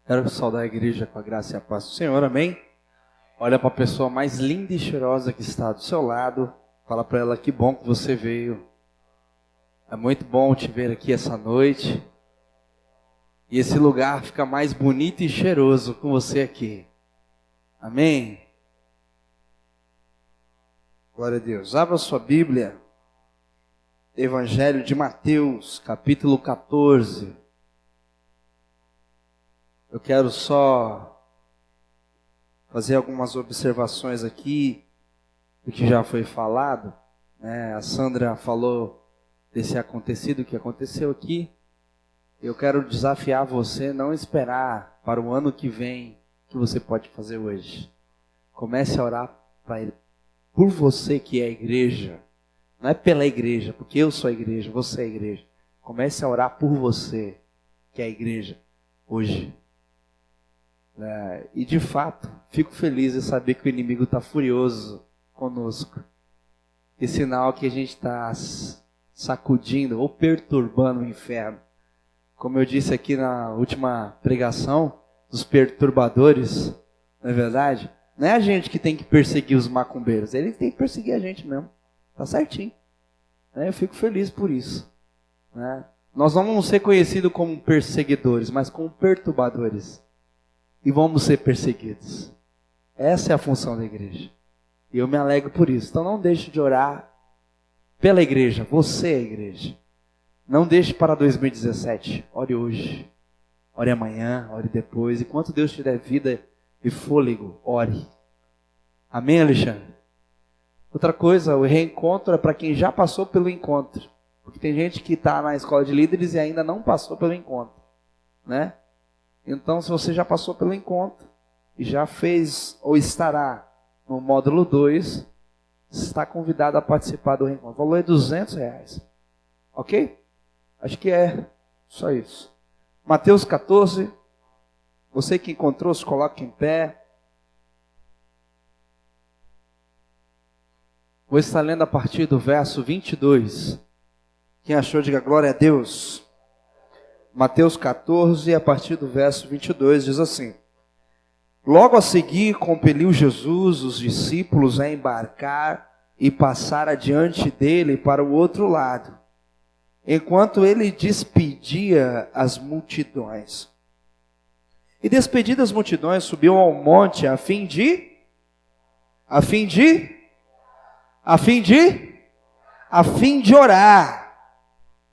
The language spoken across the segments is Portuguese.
Quero saudar a igreja com a graça e a paz do Senhor, amém? Olha para a pessoa mais linda e cheirosa que está do seu lado. Fala para ela que bom que você veio. É muito bom te ver aqui essa noite. E esse lugar fica mais bonito e cheiroso com você aqui. Amém? Glória a Deus. Abra sua Bíblia. Evangelho de Mateus, capítulo 14. Eu quero só fazer algumas observações aqui do que já foi falado. A Sandra falou desse acontecido que aconteceu aqui. Eu quero desafiar você a não esperar para o ano que vem o que você pode fazer hoje. Comece a orar para Ele, por você que é a igreja. Não é pela igreja, porque eu sou a igreja, você é a igreja. Comece a orar por você, que é a igreja, hoje. E de fato, fico feliz em saber que o inimigo está furioso conosco. Que sinal que a gente está sacudindo ou perturbando o inferno. Como eu disse aqui na última pregação, dos perturbadores, não é verdade? Não é a gente que tem que perseguir os macumbeiros, eles têm que perseguir a gente mesmo. Tá certinho. Eu fico feliz por isso. Nós não vamos ser conhecidos como perseguidores, mas como perturbadores. E vamos ser perseguidos. Essa é a função da igreja. E eu me alegro por isso. Então não deixe de orar pela igreja. Você é a igreja. Não deixe para 2017. Ore hoje. Ore amanhã. Ore depois. Enquanto Deus te der vida e fôlego, ore. Amém, Alexandre? Outra coisa, o reencontro é para quem já passou pelo encontro. Porque tem gente que está na escola de líderes e ainda não passou pelo encontro. Então, se você já passou pelo encontro e já fez ou estará no módulo 2, está convidado a participar do reencontro. O valor é R$200. Ok? Acho que é só isso. Mateus 14. Você que encontrou, se coloque em pé. Vou estar lendo a partir do verso 22. Quem achou, diga glória a Deus. Mateus 14, a partir do verso 22, diz assim: Logo a seguir, compeliu Jesus os discípulos a embarcar e passar adiante dele para o outro lado, enquanto ele despedia as multidões. E despedidas as multidões, subiu ao monte a fim de orar,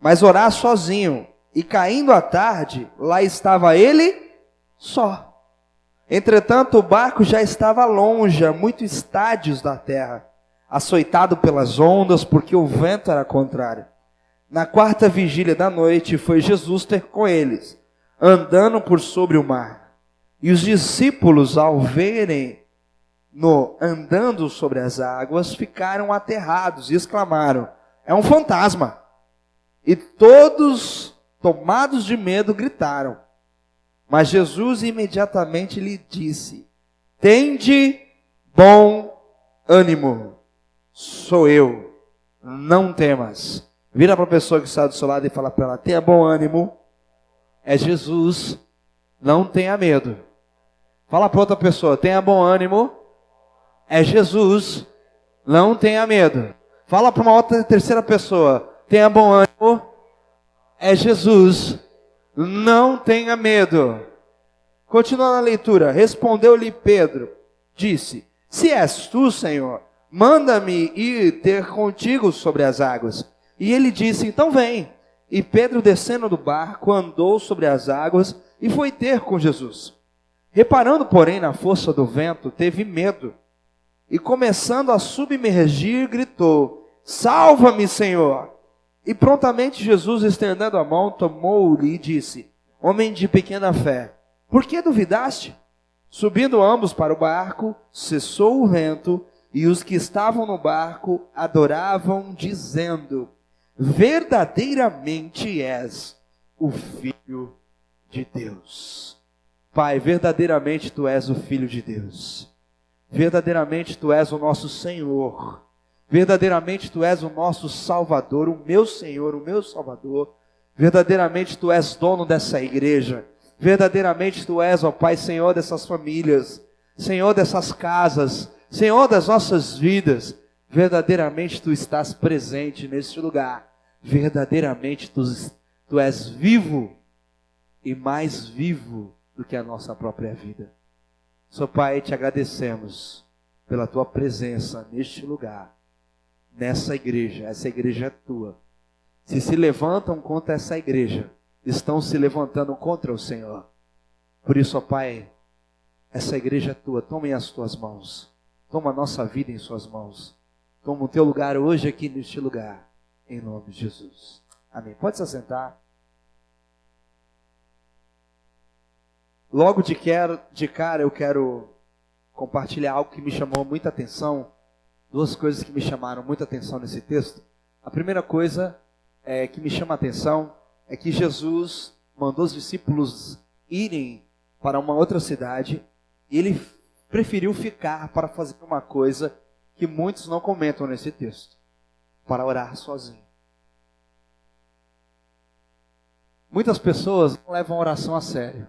mas orar sozinho. E caindo a tarde, lá estava ele só. Entretanto, o barco já estava longe, a muitos estádios da terra, açoitado pelas ondas, porque o vento era contrário. Na quarta vigília da noite, foi Jesus ter com eles, andando por sobre o mar. E os discípulos, ao verem-no andando sobre as águas, ficaram aterrados e exclamaram: é um fantasma! E todos, tomados de medo, gritaram. Mas Jesus imediatamente lhe disse: tende bom ânimo, sou eu, não temas. Vira para a pessoa que está do seu lado e fala para ela: tenha bom ânimo, é Jesus, não tenha medo. Fala para outra pessoa: tenha bom ânimo, é Jesus, não tenha medo. Fala para uma outra terceira pessoa: tenha bom ânimo, é Jesus, não tenha medo. Continuando a leitura, respondeu-lhe Pedro, disse: se és tu, Senhor, manda-me ir ter contigo sobre as águas. E ele disse: então vem. E Pedro, descendo do barco, andou sobre as águas e foi ter com Jesus. Reparando, porém, na força do vento, teve medo. E começando a submergir, gritou: salva-me, Senhor! E prontamente Jesus, estendendo a mão, tomou-lhe e disse: homem de pequena fé, por que duvidaste? Subindo ambos para o barco, cessou o vento, e os que estavam no barco adoravam, dizendo: verdadeiramente és o Filho de Deus. Pai, verdadeiramente tu és o Filho de Deus. Verdadeiramente tu és o nosso Senhor. Verdadeiramente tu és o nosso Salvador, o meu Senhor, o meu Salvador. Verdadeiramente tu és dono dessa igreja. Verdadeiramente Tu és, ó Pai, Senhor dessas famílias, Senhor dessas casas, Senhor das nossas vidas. Verdadeiramente Tu estás presente neste lugar. Verdadeiramente Tu és vivo e mais vivo do que a nossa própria vida. Senhor Pai, Te agradecemos pela Tua presença neste lugar, nessa igreja. Essa igreja é Tua. Se levantam contra essa igreja, estão se levantando contra o Senhor. Por isso, ó Pai, essa igreja é Tua. Toma em as Tuas mãos. Toma a nossa vida em Suas mãos. Toma o Teu lugar hoje aqui neste lugar. Em nome de Jesus. Amém. Pode se assentar. Logo de cara eu quero compartilhar algo que me chamou muita atenção. Duas coisas que me chamaram muita atenção nesse texto. A primeira coisa que me chama a atenção é que Jesus mandou os discípulos irem para uma outra cidade e Ele preferiu ficar para fazer uma coisa que muitos não comentam nesse texto, para orar sozinho. Muitas pessoas não levam a oração a sério.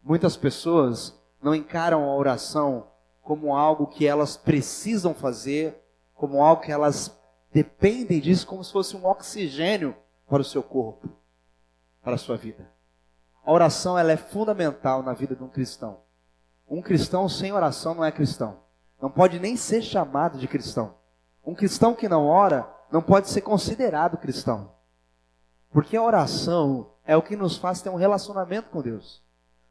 Muitas pessoas não encaram a oração como algo que elas precisam fazer, como algo que elas dependem disso, como se fosse um oxigênio para o seu corpo, para a sua vida. A oração, ela é fundamental na vida de um cristão. Um cristão sem oração não é cristão. Não pode nem ser chamado de cristão. Um cristão que não ora não pode ser considerado cristão. Porque a oração é o que nos faz ter um relacionamento com Deus.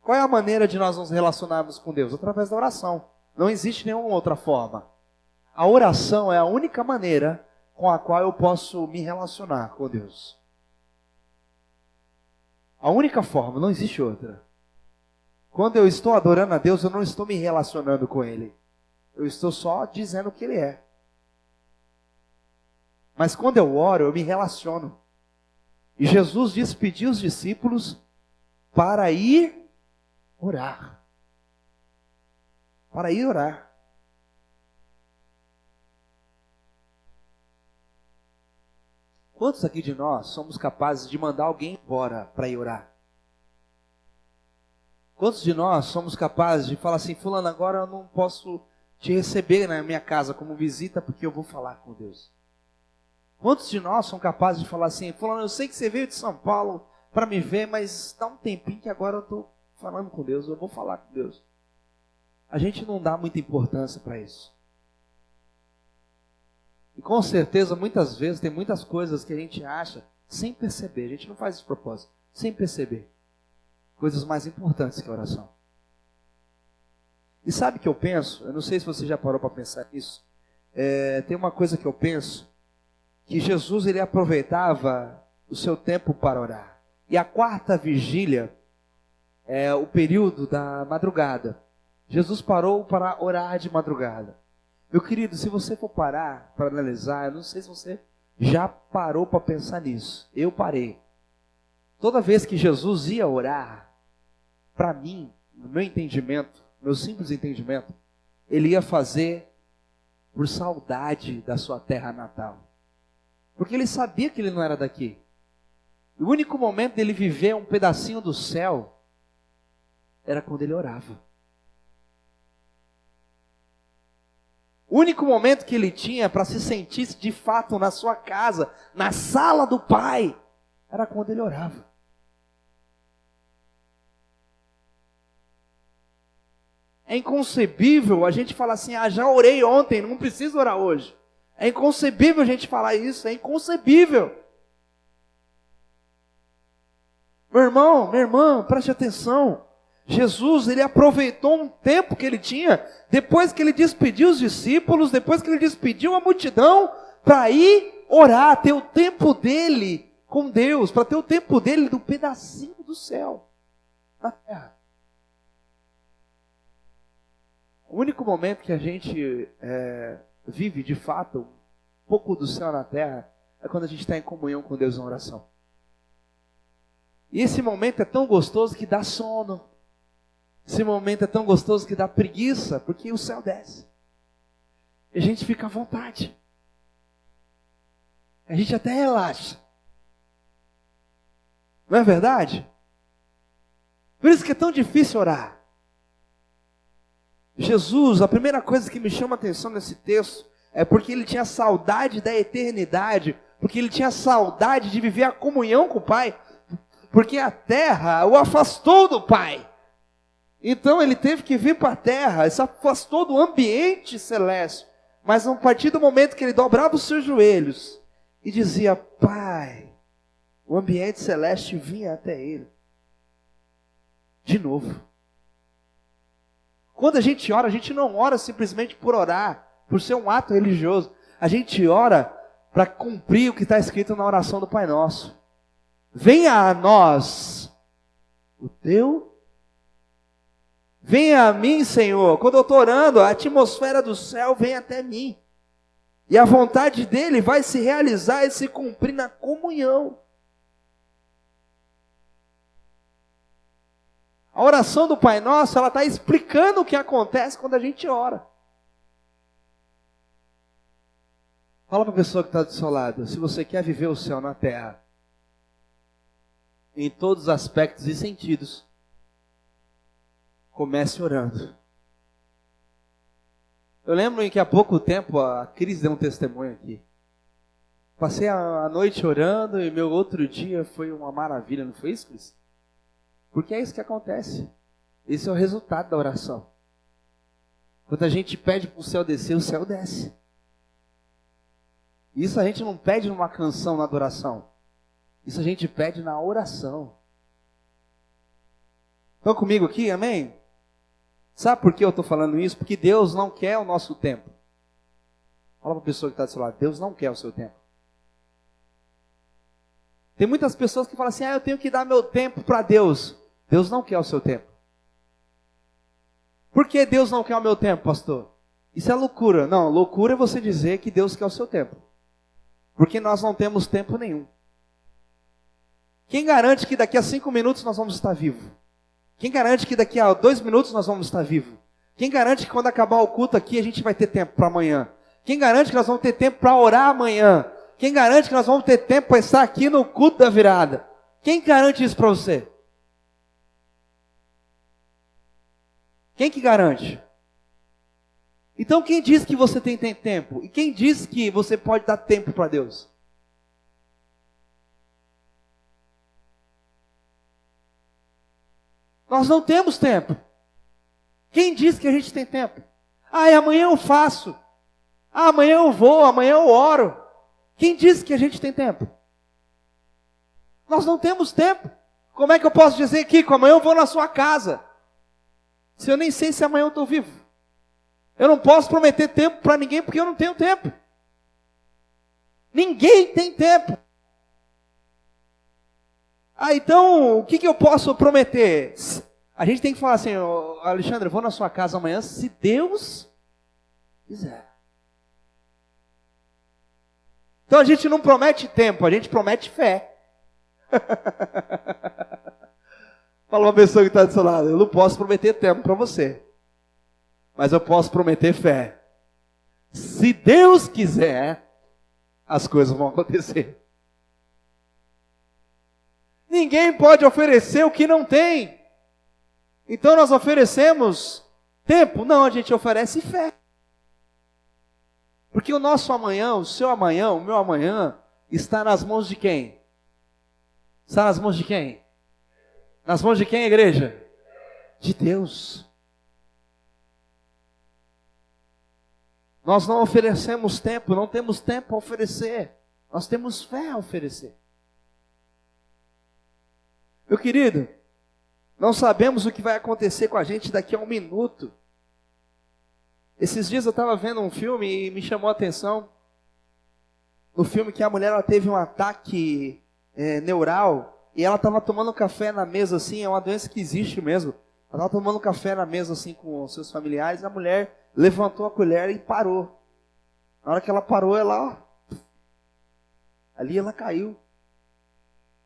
Qual é a maneira de nós nos relacionarmos com Deus? Através da oração. Não existe nenhuma outra forma. A oração é a única maneira com a qual eu posso me relacionar com Deus. A única forma, não existe outra. Quando eu estou adorando a Deus, eu não estou me relacionando com Ele. Eu estou só dizendo o que Ele é. Mas quando eu oro, eu me relaciono. E Jesus despediu os discípulos para ir orar. Para ir orar. Quantos aqui de nós somos capazes de mandar alguém embora para ir orar? Quantos de nós somos capazes de falar assim, fulano, agora eu não posso te receber na minha casa como visita porque eu vou falar com Deus? Quantos de nós são capazes de falar assim, fulano, eu sei que você veio de São Paulo para me ver, mas dá um tempinho que agora eu estou falando com Deus, eu vou falar com Deus. A gente não dá muita importância para isso. E com certeza, muitas vezes, tem muitas coisas que a gente acha sem perceber. A gente não faz isso de propósito, sem perceber. Coisas mais importantes que a oração. E sabe o que eu penso? Eu não sei se você já parou para pensar nisso. Tem uma coisa que eu penso, que Jesus ele aproveitava o seu tempo para orar. E a quarta vigília é o período da madrugada. Jesus parou para orar de madrugada. Meu querido, se você for parar para analisar, eu não sei se você já parou para pensar nisso. Eu parei. Toda vez que Jesus ia orar, para mim, no meu entendimento, meu simples entendimento, ele ia fazer por saudade da sua terra natal. Porque ele sabia que ele não era daqui. O único momento dele viver um pedacinho do céu era quando ele orava. O único momento que ele tinha para se sentir de fato na sua casa, na sala do Pai, era quando ele orava. É inconcebível a gente falar assim, já orei ontem, não preciso orar hoje. É inconcebível a gente falar isso, é inconcebível. Meu irmão, minha irmã, preste atenção. Jesus, ele aproveitou um tempo que ele tinha, depois que ele despediu os discípulos, depois que ele despediu a multidão, para ir orar, ter o tempo dele com Deus, para ter o tempo dele do pedacinho do céu, na terra. O único momento que a gente vive, de fato, um pouco do céu na terra, é quando a gente está em comunhão com Deus na oração. E esse momento é tão gostoso que dá sono. Esse momento é tão gostoso que dá preguiça, porque o céu desce. E a gente fica à vontade. A gente até relaxa. Não é verdade? Por isso que é tão difícil orar. Jesus, a primeira coisa que me chama a atenção nesse texto é porque ele tinha saudade da eternidade, porque ele tinha saudade de viver a comunhão com o Pai, porque a terra o afastou do Pai. Então ele teve que vir para a terra, se afastou do ambiente celeste. Mas a partir do momento que ele dobrava os seus joelhos e dizia, Pai, o ambiente celeste vinha até ele. De novo. Quando a gente ora, a gente não ora simplesmente por orar, por ser um ato religioso. A gente ora para cumprir o que está escrito na oração do Pai Nosso. Venha a nós o teu. Venha a mim, Senhor. Quando eu estou orando, a atmosfera do céu vem até mim. E a vontade dele vai se realizar e se cumprir na comunhão. A oração do Pai Nosso, ela está explicando o que acontece quando a gente ora. Fala para a pessoa que está do seu lado, se você quer viver o céu na terra, em todos os aspectos e sentidos, comece orando. Eu lembro que há pouco tempo a Cris deu um testemunho aqui. Passei a noite orando e meu outro dia foi uma maravilha, não foi isso, Cris? Porque é isso que acontece. Esse é o resultado da oração. Quando a gente pede para o céu descer, o céu desce. Isso a gente não pede numa canção, na adoração. Isso a gente pede na oração. Estão comigo aqui, amém? Sabe por que eu estou falando isso? Porque Deus não quer o nosso tempo. Fala para a pessoa que está do seu lado, Deus não quer o seu tempo. Tem muitas pessoas que falam assim, eu tenho que dar meu tempo para Deus. Deus não quer o seu tempo. Por que Deus não quer o meu tempo, pastor? Isso é loucura. Não, loucura é você dizer que Deus quer o seu tempo. Porque nós não temos tempo nenhum. Quem garante que daqui a 5 minutos nós vamos estar vivos? Quem garante que daqui a 2 minutos nós vamos estar vivos? Quem garante que quando acabar o culto aqui a gente vai ter tempo para amanhã? Quem garante que nós vamos ter tempo para orar amanhã? Quem garante que nós vamos ter tempo para estar aqui no culto da virada? Quem garante isso para você? Quem que garante? Então quem diz que você tem tempo? E quem diz que você pode dar tempo para Deus? Nós não temos tempo. Quem diz que a gente tem tempo? Amanhã eu faço. Amanhã eu vou, amanhã eu oro. Quem diz que a gente tem tempo? Nós não temos tempo. Como é que eu posso dizer, Kiko, amanhã eu vou na sua casa? Se eu nem sei se amanhã eu estou vivo. Eu não posso prometer tempo para ninguém porque eu não tenho tempo. Ninguém tem tempo. Então, o que eu posso prometer? A gente tem que falar assim, Alexandre, eu vou na sua casa amanhã, se Deus quiser. Então a gente não promete tempo, a gente promete fé. Fala uma pessoa que está do seu lado, eu não posso prometer tempo para você. Mas eu posso prometer fé. Se Deus quiser, as coisas vão acontecer. Ninguém pode oferecer o que não tem. Então nós oferecemos tempo? Não, a gente oferece fé. Porque o nosso amanhã, o seu amanhã, o meu amanhã, está nas mãos de quem? Está nas mãos de quem? Nas mãos de quem, igreja? De Deus. Nós não oferecemos tempo, não temos tempo a oferecer. Nós temos fé a oferecer. Meu querido, não sabemos o que vai acontecer com a gente daqui a 1 minuto. Esses dias eu estava vendo um filme e me chamou a atenção. No filme que a mulher ela teve um ataque neural e ela estava tomando café na mesa assim, é uma doença que existe mesmo. Ela estava tomando café na mesa assim com os seus familiares, a mulher levantou a colher e parou. Na hora que ela parou, ali ela caiu.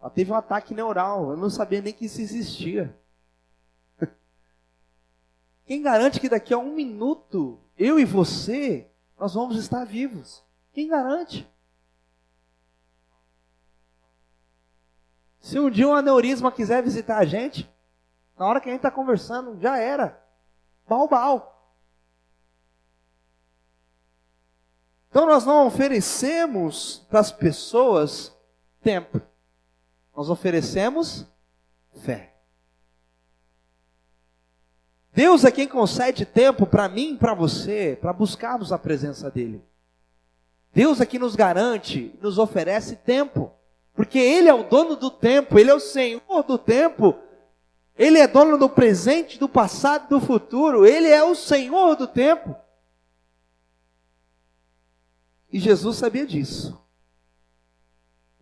Ela teve um ataque neural, eu não sabia nem que isso existia. Quem garante que daqui a 1 minuto, eu e você, nós vamos estar vivos? Quem garante? Se um dia um aneurisma quiser visitar a gente, Na hora que a gente está conversando, já era. Bal. Então nós não oferecemos para as pessoas tempo. Nós oferecemos fé. Deus é quem concede tempo para mim e para você, para buscarmos a presença dEle. Deus é quem nos garante, nos oferece tempo. Porque Ele é o dono do tempo, Ele é o Senhor do tempo. Ele é dono do presente, do passado e do futuro. Ele é o Senhor do tempo. E Jesus sabia disso.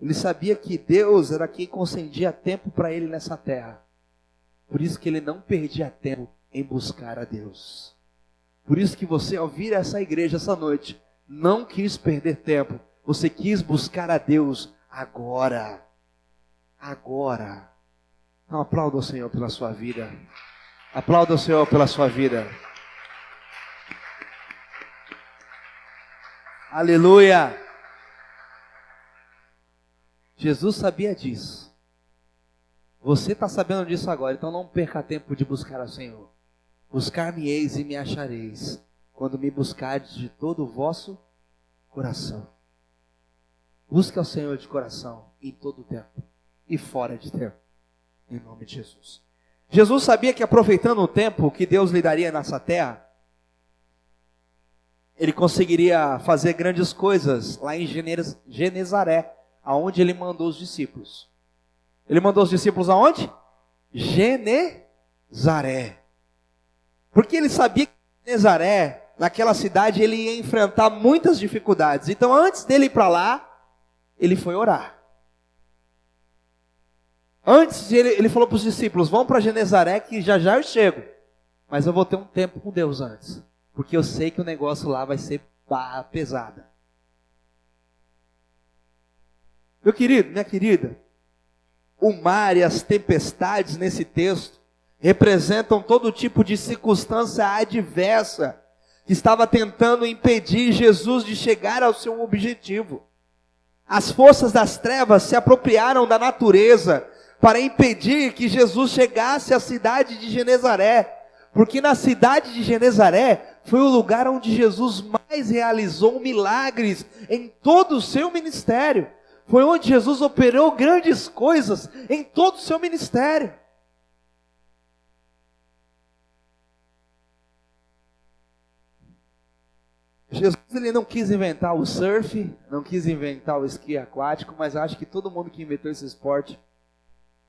Ele sabia que Deus era quem concedia tempo para Ele nessa terra. Por isso que Ele não perdia tempo em buscar a Deus. Por isso que você, ao vir a essa igreja essa noite, não quis perder tempo. Você quis buscar a Deus agora. Agora. Então aplauda o Senhor pela sua vida. Aplauda o Senhor pela sua vida. Aleluia. Jesus sabia disso. Você está sabendo disso agora, então não perca tempo de buscar ao Senhor. Buscar-me-eis e me achareis, quando me buscardes de todo o vosso coração. Busque ao Senhor de coração, em todo o tempo, e fora de tempo, em nome de Jesus. Jesus sabia que aproveitando o tempo que Deus lhe daria nessa terra, Ele conseguiria fazer grandes coisas lá em Genezaré, aonde Ele mandou os discípulos. Ele mandou os discípulos aonde? Genezaré. Porque Ele sabia que Genezaré, naquela cidade, Ele ia enfrentar muitas dificuldades. Então antes dele ir para lá, Ele foi orar. Antes ele falou para os discípulos, vão para Genezaré que já eu chego. Mas eu vou ter um tempo com Deus antes. Porque eu sei que o negócio lá vai ser barra pesada. Meu querido, minha querida, o mar e as tempestades nesse texto representam todo tipo de circunstância adversa que estava tentando impedir Jesus de chegar ao seu objetivo. As forças das trevas se apropriaram da natureza para impedir que Jesus chegasse à cidade de Genezaré. Porque na cidade de Genezaré foi o lugar onde Jesus mais realizou milagres em todo o seu ministério. Foi onde Jesus operou grandes coisas em todo o seu ministério. Jesus ele não quis inventar o surf, não quis inventar o esqui aquático, mas acho que todo mundo que inventou esse esporte,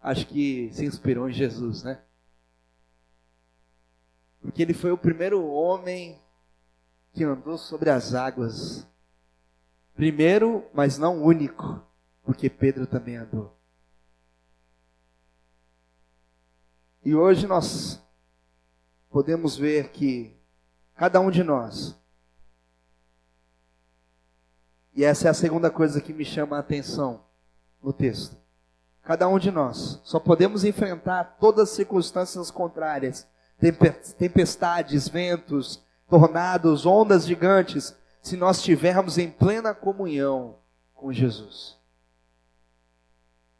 acho que se inspirou em Jesus, né? Porque ele foi o primeiro homem que andou sobre as águas. Primeiro, mas não único, porque Pedro também andou. E hoje nós podemos ver que cada um de nós, e essa é a segunda coisa que me chama a atenção no texto, cada um de nós só podemos enfrentar todas as circunstâncias contrárias, tempestades, ventos, tornados, ondas gigantes, se nós estivermos em plena comunhão com Jesus.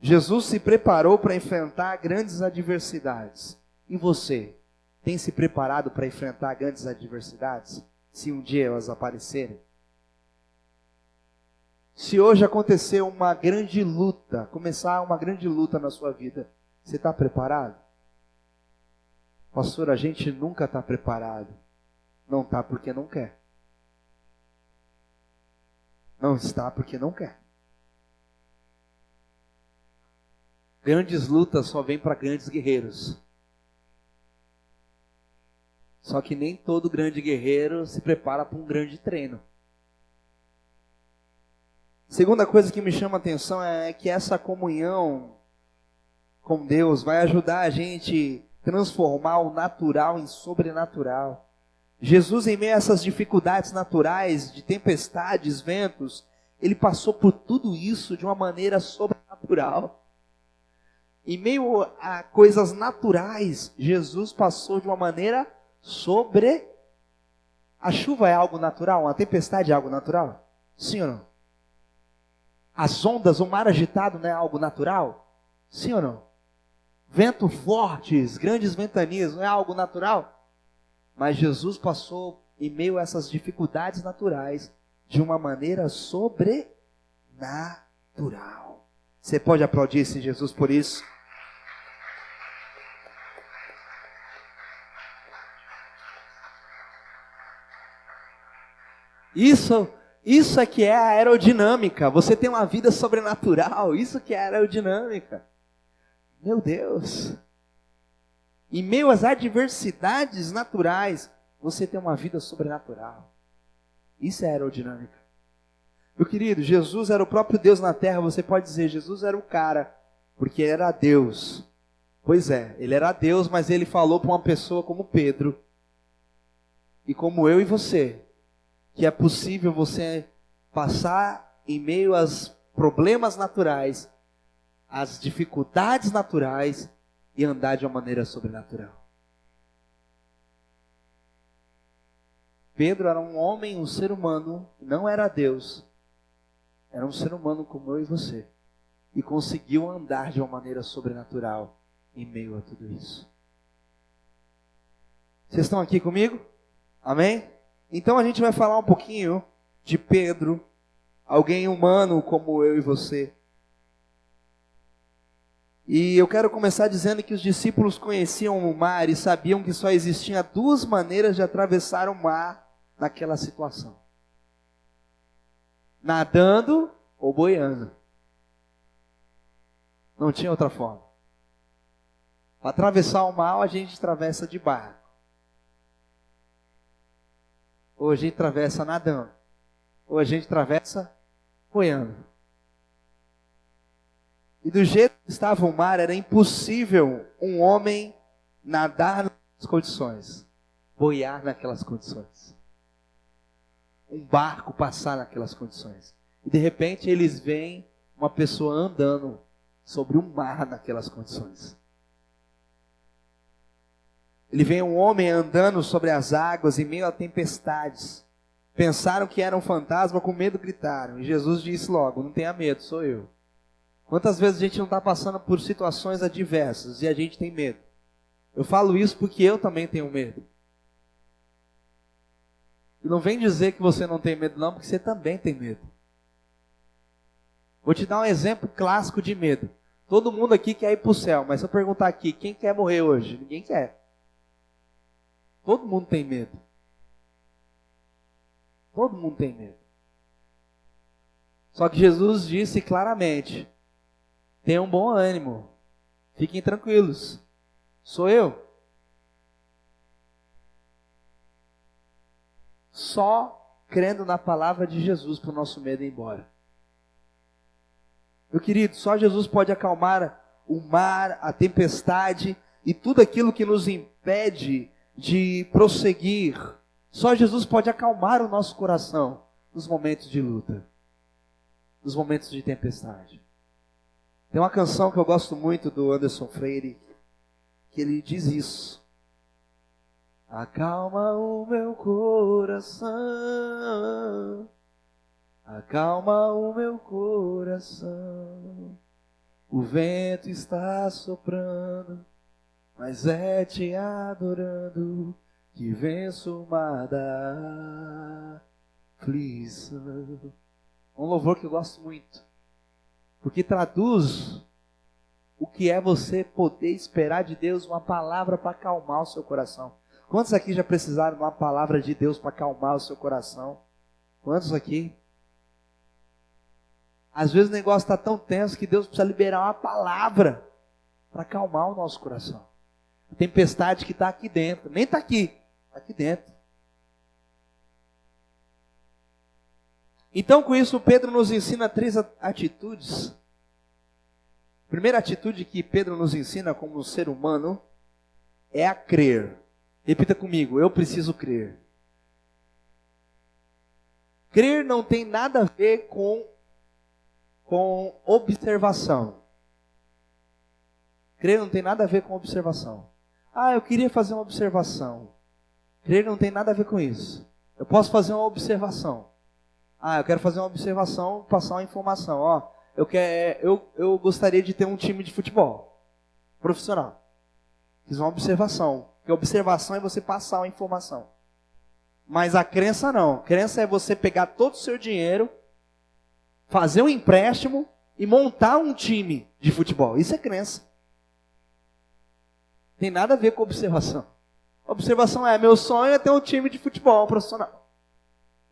Jesus se preparou para enfrentar grandes adversidades. E você, tem se preparado para enfrentar grandes adversidades? Se um dia elas aparecerem? Se hoje acontecer uma grande luta, começar uma grande luta na sua vida, você está preparado? Pastor, a gente nunca está preparado. Não está porque não quer. Não está porque não quer. Grandes lutas só vêm para grandes guerreiros. Só que nem todo grande guerreiro se prepara para um grande treino. Segunda coisa que me chama a atenção é que essa comunhão com Deus vai ajudar a gente a transformar o natural em sobrenatural. Jesus, em meio a essas dificuldades naturais, de tempestades, ventos, ele passou por tudo isso de uma maneira sobrenatural. Em meio a coisas naturais, Jesus passou de uma maneira A chuva é algo natural? Uma tempestade é algo natural? Sim ou não? As ondas, o mar agitado não é algo natural? Sim ou não? vento fortes, grandes ventanias, não é algo natural? Mas Jesus passou em meio a essas dificuldades naturais de uma maneira sobrenatural. Você pode aplaudir esse Jesus por isso? Isso é que é a aerodinâmica. Você tem uma vida sobrenatural. Isso que é a aerodinâmica. Meu Deus. Em meio às adversidades naturais, você tem uma vida sobrenatural. Isso é aerodinâmica. Meu querido, Jesus era o próprio Deus na terra. Você pode dizer, Jesus era o cara, porque ele era Deus. Pois é, ele era Deus, mas ele falou para uma pessoa como Pedro, e como eu e você, que é possível você passar em meio aos problemas naturais, às dificuldades naturais, e andar de uma maneira sobrenatural. Pedro era um homem, um ser humano, não era Deus, era um ser humano como eu e você, e conseguiu andar de uma maneira sobrenatural em meio a tudo isso. Vocês estão aqui comigo? Amém? Então a gente vai falar um pouquinho de Pedro, alguém humano como eu e você. E eu quero começar dizendo que os discípulos conheciam o mar e sabiam que só existiam duas maneiras de atravessar o mar naquela situação: nadando ou boiando. Não tinha outra forma. Para atravessar o mar, a gente atravessa de barco. Ou a gente atravessa nadando. Ou a gente atravessa boiando. E do jeito que estava o mar, era impossível um homem nadar naquelas condições, boiar naquelas condições, um barco passar naquelas condições. E de repente eles veem uma pessoa andando sobre um mar naquelas condições. Ele vê um homem andando sobre as águas em meio a tempestades. Pensaram que era um fantasma, com medo gritaram. E Jesus disse logo, não tenha medo, sou eu. Quantas vezes a gente não está passando por situações adversas e a gente tem medo? Eu falo isso porque eu também tenho medo. E não vem dizer que você não tem medo não, porque você também tem medo. Vou te dar um exemplo clássico de medo. Todo mundo aqui quer ir para o céu, mas se eu perguntar aqui, quem quer morrer hoje? Ninguém quer. Todo mundo tem medo. Todo mundo tem medo. Só que Jesus disse claramente, tenham bom ânimo, fiquem tranquilos, sou eu. Só crendo na palavra de Jesus para o nosso medo ir embora. Meu querido, só Jesus pode acalmar o mar, a tempestade e tudo aquilo que nos impede de prosseguir. Só Jesus pode acalmar o nosso coração nos momentos de luta, nos momentos de tempestade. Tem uma canção que eu gosto muito do Anderson Freire, que ele diz isso: acalma o meu coração, acalma o meu coração, o vento está soprando, mas é te adorando que venço o mar da aflição. Um louvor que eu gosto muito, porque traduz o que é você poder esperar de Deus uma palavra para acalmar o seu coração. Quantos aqui já precisaram de uma palavra de Deus para acalmar o seu coração? Quantos aqui? Às vezes o negócio está tão tenso que Deus precisa liberar uma palavra para acalmar o nosso coração. A tempestade que está aqui dentro, nem está aqui, está aqui dentro. Então com isso Pedro nos ensina 3 atitudes. A primeira atitude que Pedro nos ensina como ser humano é a crer. Repita comigo, eu preciso crer. Crer não tem nada a ver com observação. Crer não tem nada a ver com observação. Ah, eu queria fazer uma observação. Crer não tem nada a ver com isso. Eu posso fazer uma observação. Ah, eu quero fazer uma observação, passar uma informação. Ó, eu gostaria de ter um time de futebol. profissional. Fiz uma observação. Porque observação é você passar uma informação. Mas a crença não. Crença é você pegar todo o seu dinheiro, fazer um empréstimo e montar um time de futebol. Isso é crença. Tem nada a ver com observação. Observação é, meu sonho é ter um time de futebol profissional.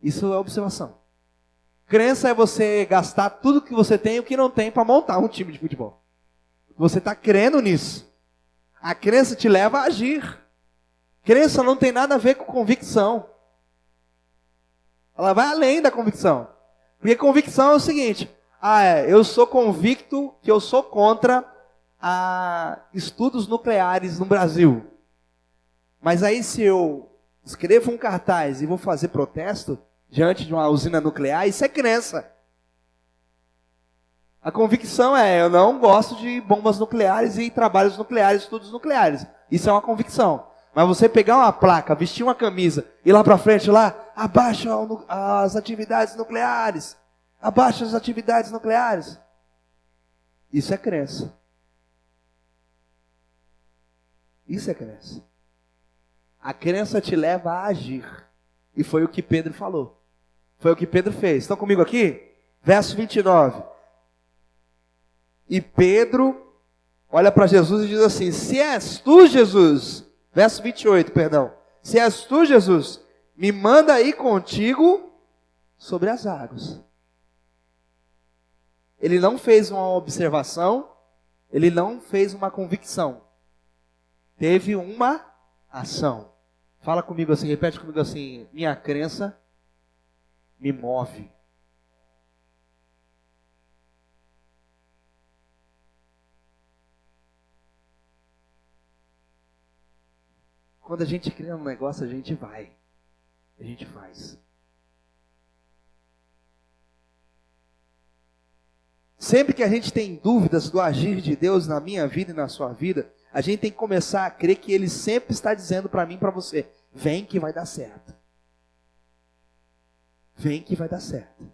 Isso é observação. Crença é você gastar tudo que você tem e o que não tem para montar um time de futebol. Você está crendo nisso. A crença te leva a agir. Crença não tem nada a ver com convicção. Ela vai além da convicção. Porque convicção é o seguinte: eu sou convicto que eu sou contra estudos nucleares no Brasil. Mas aí se eu escrevo um cartaz e vou fazer protesto diante de uma usina nuclear, isso é crença. A convicção é, eu não gosto de bombas nucleares e trabalhos nucleares, estudos nucleares. Isso é uma convicção. Mas você pegar uma placa, vestir uma camisa e lá para frente, abaixa as atividades nucleares. Abaixa as atividades nucleares. Isso é crença. Isso é crença. A crença te leva a agir. E foi o que Pedro falou. Foi o que Pedro fez. Estão comigo aqui? Verso 29. E Pedro olha para Jesus e diz assim: se és tu, Jesus... Verso 28, perdão. Se és tu, Jesus, me manda ir contigo sobre as águas. Ele não fez uma observação, ele não fez uma convicção. Teve uma ação. Fala comigo assim, repete comigo assim: minha crença me move. Quando a gente cria um negócio, a gente vai. A gente faz. Sempre que a gente tem dúvidas do agir de Deus na minha vida e na sua vida, a gente tem que começar a crer que Ele sempre está dizendo para mim e para você: vem que vai dar certo. Vem que vai dar certo.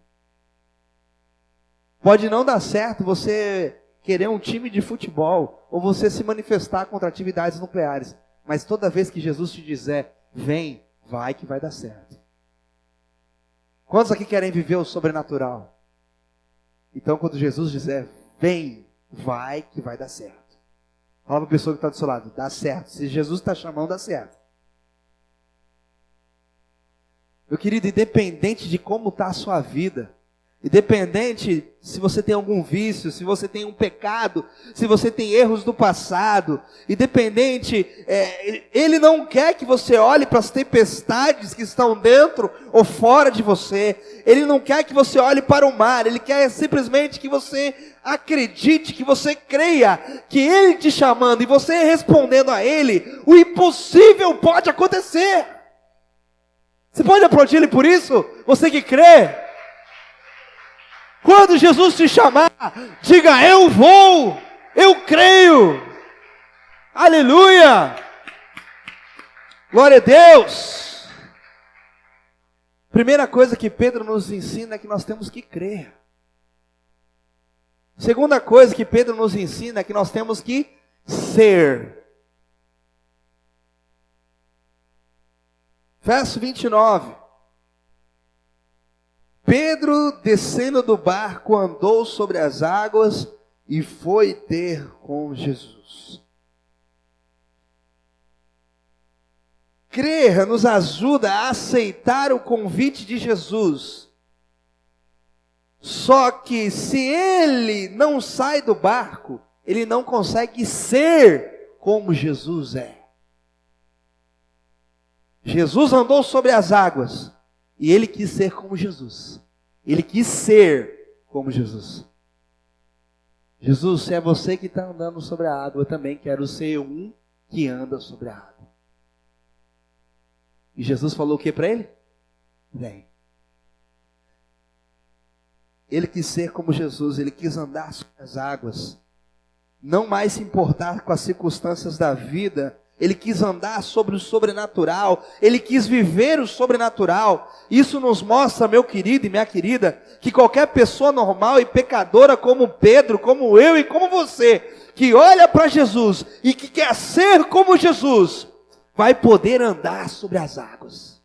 Pode não dar certo você querer um time de futebol ou você se manifestar contra atividades nucleares. Mas toda vez que Jesus te dizer, vem, vai que vai dar certo. Quantos aqui querem viver o sobrenatural? Então quando Jesus dizer, vem, vai que vai dar certo. Fala para a pessoa que está do seu lado, dá certo. Se Jesus está chamando, dá certo. Meu querido, independente de como está a sua vida, independente se você tem algum vício, se você tem um pecado, se você tem erros do passado, independente, Ele não quer que você olhe para as tempestades que estão dentro ou fora de você. Ele não quer que você olhe para o mar. Ele quer simplesmente que você acredite, que você creia, que Ele te chamando e você respondendo a Ele, o impossível pode acontecer. Você pode aplaudir Ele por isso? Você que crê. Quando Jesus te chamar, diga: eu vou, eu creio. Aleluia! Glória a Deus! Primeira coisa que Pedro nos ensina é que nós temos que crer. Segunda coisa que Pedro nos ensina é que nós temos que ser. Verso 29. Pedro, descendo do barco, andou sobre as águas e foi ter com Jesus. Crer nos ajuda a aceitar o convite de Jesus. Só que se ele não sai do barco, ele não consegue ser como Jesus é. Jesus andou sobre as águas. E ele quis ser como Jesus. Ele quis ser como Jesus. Jesus, se é você que está andando sobre a água, eu também quero ser um que anda sobre a água. E Jesus falou o que para ele? Vem. Ele quis ser como Jesus, ele quis andar sobre as águas. Não mais se importar com as circunstâncias da vida. Ele quis andar sobre o sobrenatural, ele quis viver o sobrenatural. Isso nos mostra, meu querido e minha querida, que qualquer pessoa normal e pecadora como Pedro, como eu e como você, que olha para Jesus e que quer ser como Jesus, vai poder andar sobre as águas.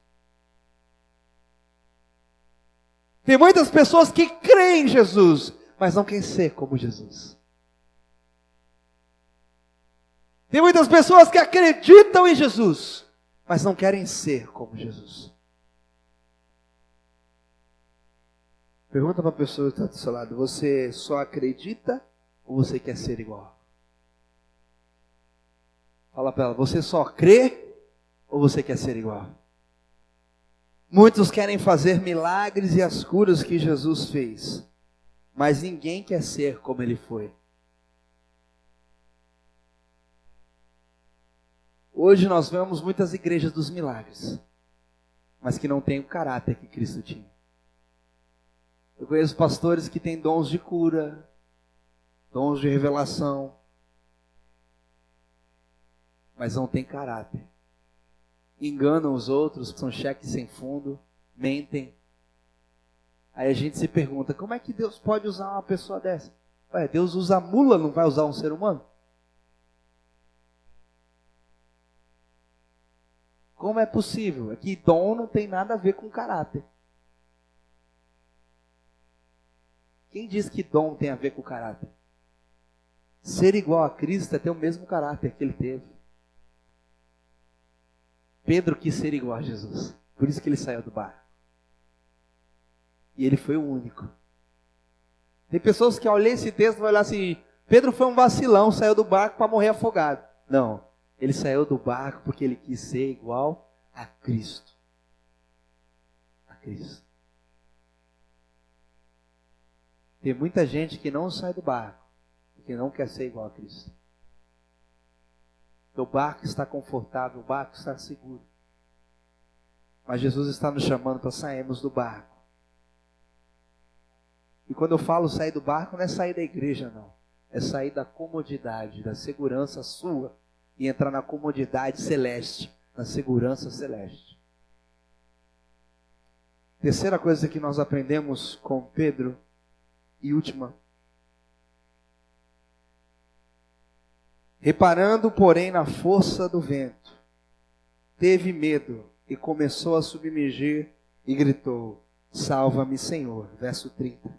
Tem muitas pessoas que creem em Jesus, mas não querem ser como Jesus. Tem muitas pessoas que acreditam em Jesus, mas não querem ser como Jesus. Pergunta para a pessoa que está do seu lado: você só acredita ou você quer ser igual? Fala para ela: você só crê ou você quer ser igual? Muitos querem fazer milagres e as curas que Jesus fez, mas ninguém quer ser como ele foi. Hoje nós vemos muitas igrejas dos milagres, mas que não têm o caráter que Cristo tinha. Eu conheço pastores que têm dons de cura, dons de revelação, mas não têm caráter. Enganam os outros, são cheques sem fundo, mentem. Aí a gente se pergunta: como é que Deus pode usar uma pessoa dessa? Ué, Deus usa a mula, não vai usar um ser humano? Como é possível? É que dom não tem nada a ver com caráter. Quem diz que dom tem a ver com caráter? Ser igual a Cristo é ter o mesmo caráter que ele teve. Pedro quis ser igual a Jesus, por isso que ele saiu do barco. E ele foi o único. Tem pessoas que ao ler esse texto vão olhar assim: Pedro foi um vacilão, saiu do barco para morrer afogado. Não, ele saiu do barco porque ele quis ser igual a Cristo. A Cristo. Tem muita gente que não sai do barco porque não quer ser igual a Cristo. O barco está confortável, o barco está seguro. Mas Jesus está nos chamando para sairmos do barco. E quando eu falo sair do barco, não é sair da igreja, não. É sair da comodidade, da segurança sua e entrar na comodidade celeste, na segurança celeste. Terceira coisa que nós aprendemos com Pedro, e última: reparando, porém, na força do vento, teve medo e começou a submergir e gritou: salva-me, Senhor. Verso 30.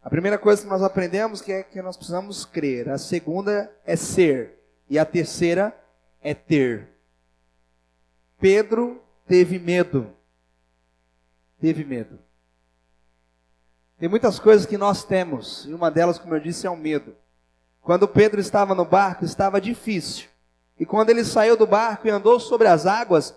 A primeira coisa que nós aprendemos é que nós precisamos crer. A segunda é ser. E a terceira é ter. Pedro teve medo. Teve medo. Tem muitas coisas que nós temos, e uma delas, como eu disse, é o medo. Quando Pedro estava no barco, estava difícil. E quando ele saiu do barco e andou sobre as águas,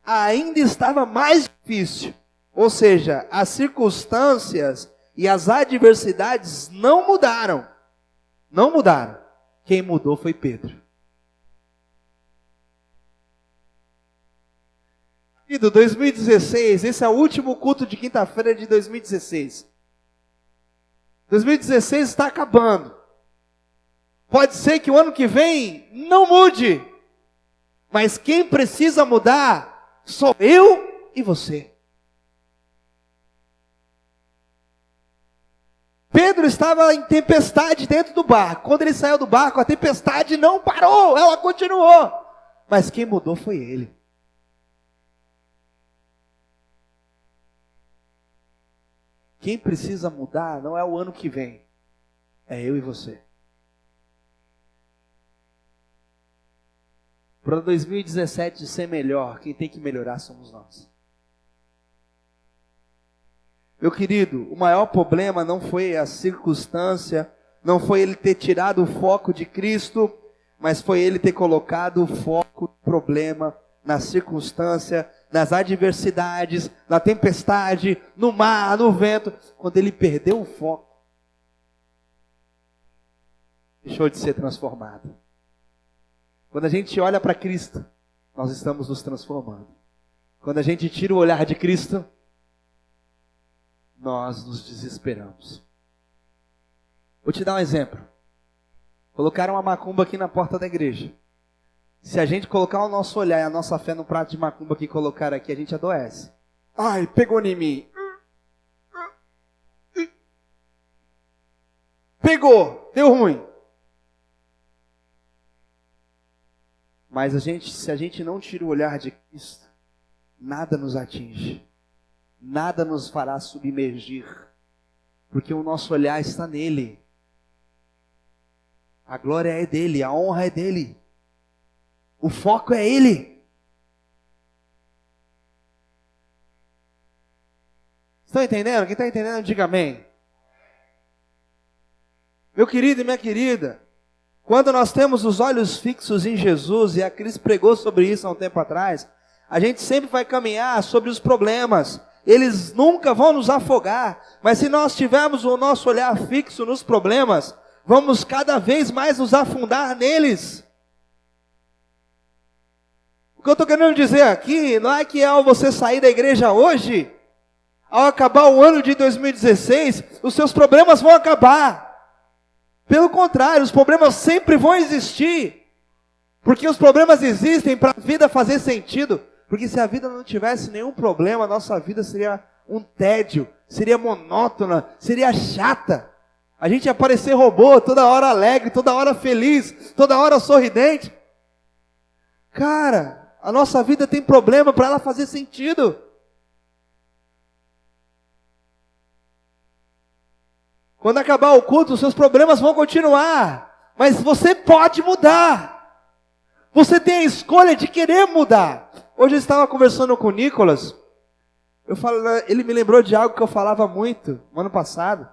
ainda estava mais difícil. Ou seja, as circunstâncias e as adversidades não mudaram. Não mudaram. Quem mudou foi Pedro. E do 2016, esse é o último culto de quinta-feira de 2016. 2016 está acabando. Pode ser que o ano que vem não mude. Mas quem precisa mudar sou eu e você. Pedro estava em tempestade dentro do barco. Quando ele saiu do barco, a tempestade não parou, ela continuou. Mas quem mudou foi ele. Quem precisa mudar não é o ano que vem, é eu e você. Para 2017 ser melhor, quem tem que melhorar somos nós. Meu querido, o maior problema não foi a circunstância, não foi ele ter tirado o foco de Cristo, mas foi ele ter colocado o foco do problema na circunstância, nas adversidades, na tempestade, no mar, no vento. Quando ele perdeu o foco, deixou de ser transformado. Quando a gente olha para Cristo, nós estamos nos transformando. Quando a gente tira o olhar de Cristo, nós nos desesperamos. Vou te dar um exemplo. Colocaram uma macumba aqui na porta da igreja. Se a gente colocar o nosso olhar e a nossa fé no prato de macumba que colocaram aqui, a gente adoece. Ai, pegou em mim. Pegou, deu ruim. Mas se a gente não tira o olhar de Cristo, nada nos atinge, nada nos fará submergir, porque o nosso olhar está nele. A glória é dele, a honra é dele, o foco é ele. Estão entendendo? Quem está entendendo, diga amém. Meu querido e minha querida, quando nós temos os olhos fixos em Jesus, e a Cris pregou sobre isso há um tempo atrás, a gente sempre vai caminhar sobre os problemas. Eles nunca vão nos afogar, mas se nós tivermos o nosso olhar fixo nos problemas, vamos cada vez mais nos afundar neles. O que eu estou querendo dizer aqui, não é que ao você sair da igreja hoje, ao acabar o ano de 2016, os seus problemas vão acabar. Pelo contrário, os problemas sempre vão existir, porque os problemas existem para a vida fazer sentido. Porque se a vida não tivesse nenhum problema, a nossa vida seria um tédio, seria monótona, seria chata. A gente ia parecer robô, toda hora alegre, toda hora feliz, toda hora sorridente. Cara, a nossa vida tem problema para ela fazer sentido. Quando acabar o culto, os seus problemas vão continuar, mas você pode mudar. Você tem a escolha de querer mudar. Hoje eu estava conversando com o Nicolas, ele me lembrou de algo que eu falava muito no ano passado,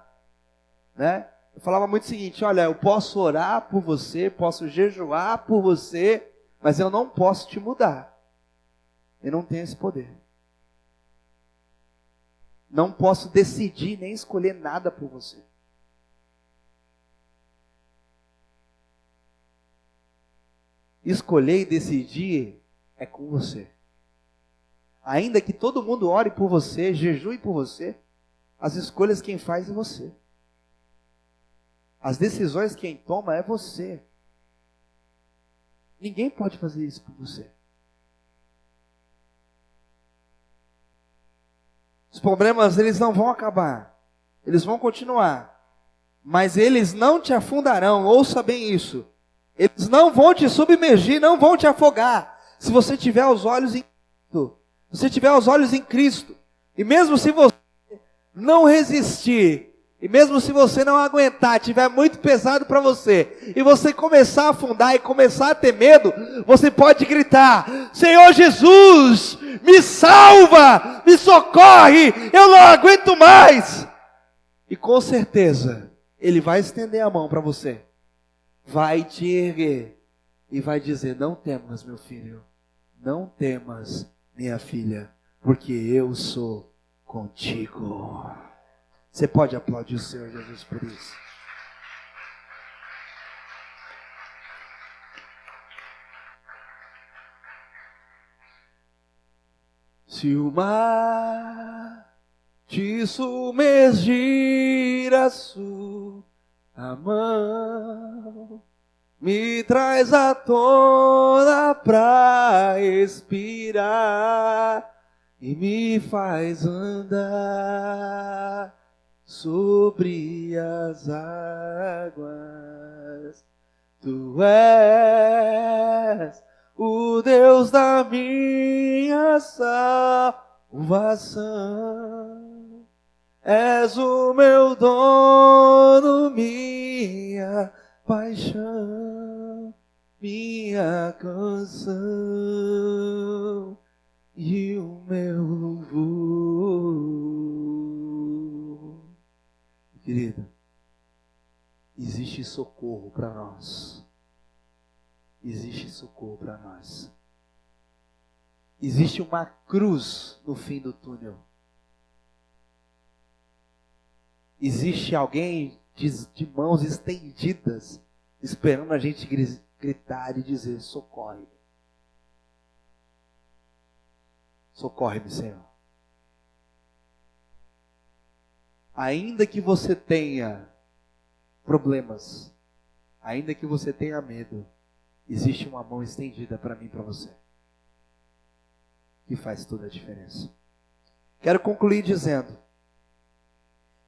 né? Eu falava muito o seguinte: olha, eu posso orar por você, posso jejuar por você, mas eu não posso te mudar. Eu não tenho esse poder. Não posso decidir nem escolher nada por você. Escolher e decidir é com você. Ainda que todo mundo ore por você, jejue por você, as escolhas quem faz é você. As decisões quem toma é você. Ninguém pode fazer isso por você. Os problemas, eles não vão acabar. Eles vão continuar. Mas eles não te afundarão. Ouça bem isso. Eles não vão te submergir, não vão te afogar. Se você tiver os olhos em Cristo. Se você tiver os olhos em Cristo. E mesmo se você não resistir, e mesmo se você não aguentar, tiver muito pesado para você, e você começar a afundar e começar a ter medo, você pode gritar: Senhor Jesus, me salva, me socorre, eu não aguento mais. E com certeza, Ele vai estender a mão para você, vai te erguer e vai dizer: não temas, meu filho, não temas, minha filha, porque eu sou contigo. Você pode aplaudir o Senhor Jesus por isso. Se o mar te submergir a sua mão, me traz à tona pra respirar e me faz andar sobre as águas. Tu és o Deus da minha salvação. És o meu dono, minha paixão, minha canção e o meu louvor. Querido, existe socorro para nós. Existe socorro para nós. Existe uma cruz no fim do túnel. Existe alguém de mãos estendidas, esperando a gente gritar e dizer: socorre. Socorre-me, Senhor. Ainda que você tenha problemas, ainda que você tenha medo, existe uma mão estendida para mim e para você, que faz toda a diferença. Quero concluir dizendo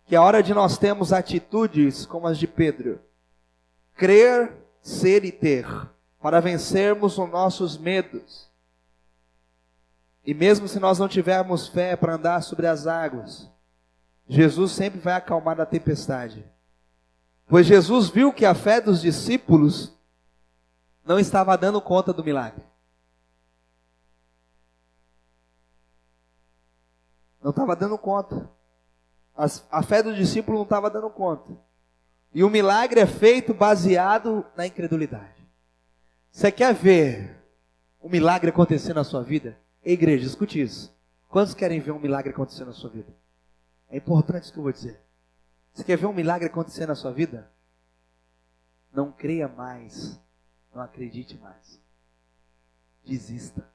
que é hora de nós termos atitudes como as de Pedro. Crer, ser e ter. para vencermos os nossos medos. E mesmo se nós não tivermos fé para andar sobre as águas, Jesus sempre vai acalmar a tempestade. Pois Jesus viu que a fé dos discípulos não estava dando conta do milagre. Não estava dando conta. A fé do discípulo não estava dando conta. E o milagre é feito baseado na incredulidade. Você quer ver um milagre acontecer na sua vida? Ei, igreja, escute isso. Quantos querem ver um milagre acontecer na sua vida? É importante isso que eu vou dizer. Você quer ver um milagre acontecer na sua vida? Não creia mais. Não acredite mais. Desista.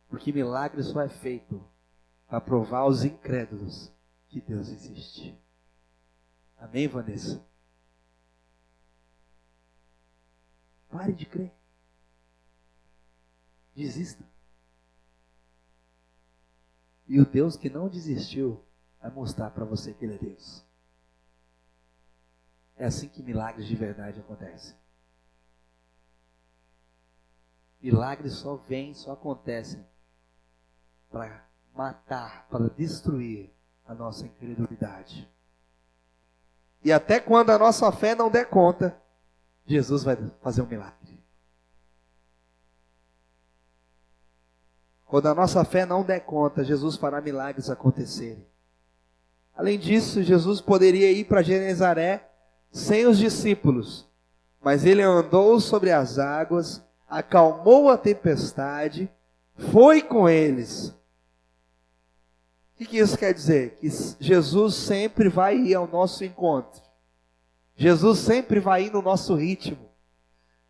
Porque milagre só é feito para provar aos incrédulos que Deus existe. Amém, Vanessa? Pare de crer. Desista. E o Deus que não desistiu vai mostrar para você que Ele é Deus. É assim que milagres de verdade acontecem. Milagres só vêm, só acontecem para matar, para destruir a nossa incredulidade. E até quando a nossa fé não der conta, Jesus vai fazer um milagre. Quando a nossa fé não der conta, Jesus fará milagres acontecerem. Além disso, Jesus poderia ir para Genezaré sem os discípulos, mas ele andou sobre as águas, acalmou a tempestade, foi com eles. O que isso quer dizer? Que Jesus sempre vai ir ao nosso encontro. Jesus sempre vai ir no nosso ritmo.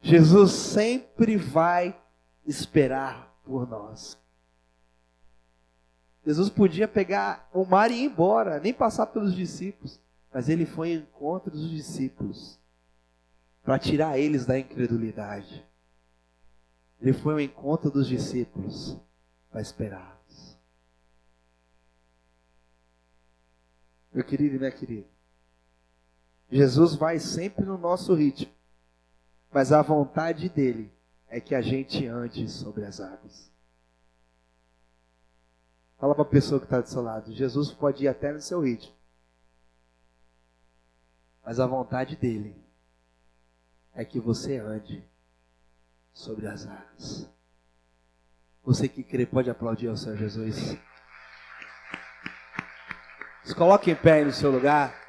Jesus sempre vai esperar por nós. Jesus podia pegar o mar e ir embora, nem passar pelos discípulos. Mas ele foi ao encontro dos discípulos para tirar eles da incredulidade. Ele foi ao encontro dos discípulos para esperá-los. Meu querido e minha querida, Jesus vai sempre no nosso ritmo, mas a vontade dele é que a gente ande sobre as águas. Fala para a pessoa que está do seu lado, Jesus pode ir até no seu ritmo, mas a vontade dele é que você ande sobre as águas. Você que crê pode aplaudir ao Senhor Jesus. Se coloque em pé aí no seu lugar.